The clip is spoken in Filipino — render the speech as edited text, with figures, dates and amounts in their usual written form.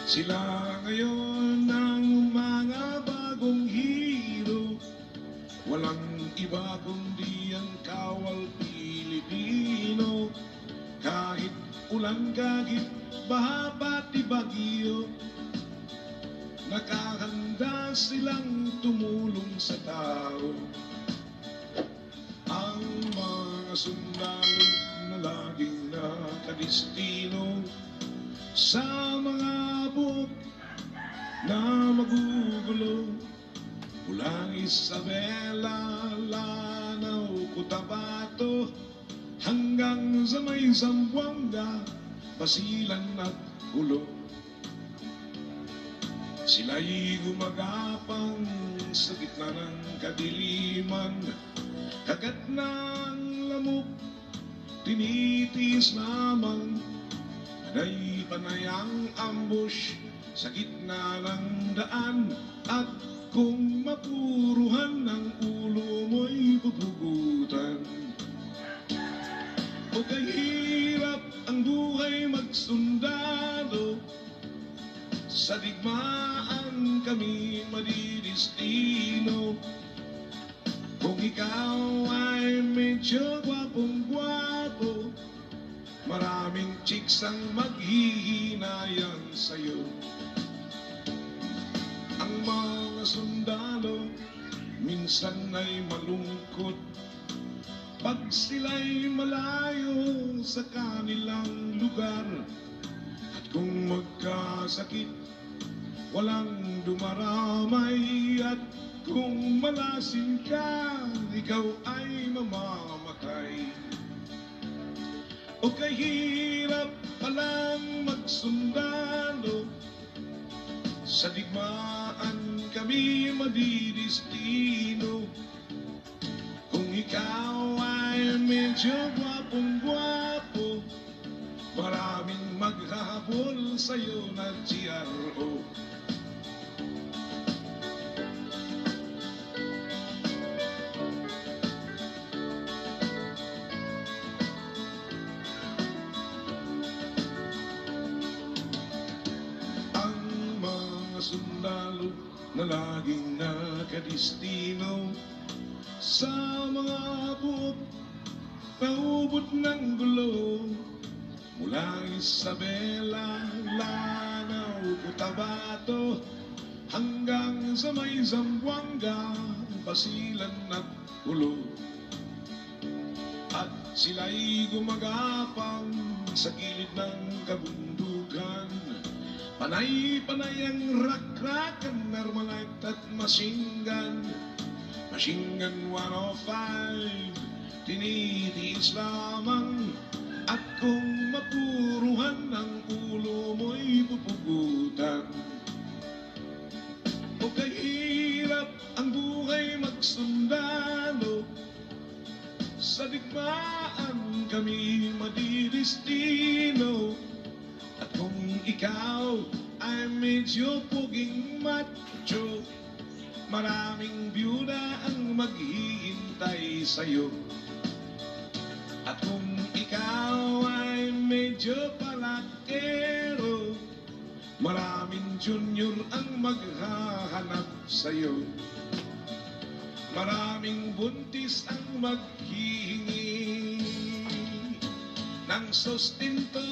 Sila ngayon ang mga bagong hero, walang iba kundi ang kawal Pilipino. Kahit ulan, kahit baha, pati bagyo, nakahanda silang tumulong sa tao. Ang mga sundalo na laging nakadestino sa mga buhok na magugulo, mulang Isabela, Lanao, Cotabato hanggang sa may Zamboanga, Basilan at Ulo. Sila'y gumagapang sa gitna ng kadiliman, kagat ng lamok, tinitiis lamang. Panay ang ambush sa gitna ng daan, at kung mapuruhan ng ulo mo'y pupugutan. O kahirap ang buhay magsundalo, sa digmaan kami madidistino. Kung ikaw ay medyo gwapong-gwapo, maraming chicks ang maghihinayang sa'yo. Ang mga sundalo minsan ay malungkot pag sila'y malayo sa kanilang lugar. At kung magkasakit, walang dumaramay. At kung malasin ka, ikaw ay mamamatay. O kahirap palang magsundalo, sa digmaan kami madidistino. Kung ikaw ay medyo gwapong-gwapo, maraming maghahabol sa'yo na GRO. Sundalo na laging nakadestino sa mga buhok na ubod ng gulo, mula Isabela, Lanao, Cotabato hanggang sa may Zamboanga, Basilan at Ulo. At sila'y gumagapang sa gilid ng kabundukan, panay-panay ang rak-rakan, Armalite at machine gun. Machine gun 105, tinitiis lamang. At kung mapuruhan ang ulo mo'y pupugutan. O kahirap ang buhay magsundalo, sa digmaan kami madidistino. At kung ikaw ay medyo puging macho, maraming byuda ang maghihintay sa'yo. At kung ikaw ay medyo palakero, maraming junior ang maghahanap sa'yo. Maraming buntis ang maghihingi ng sustento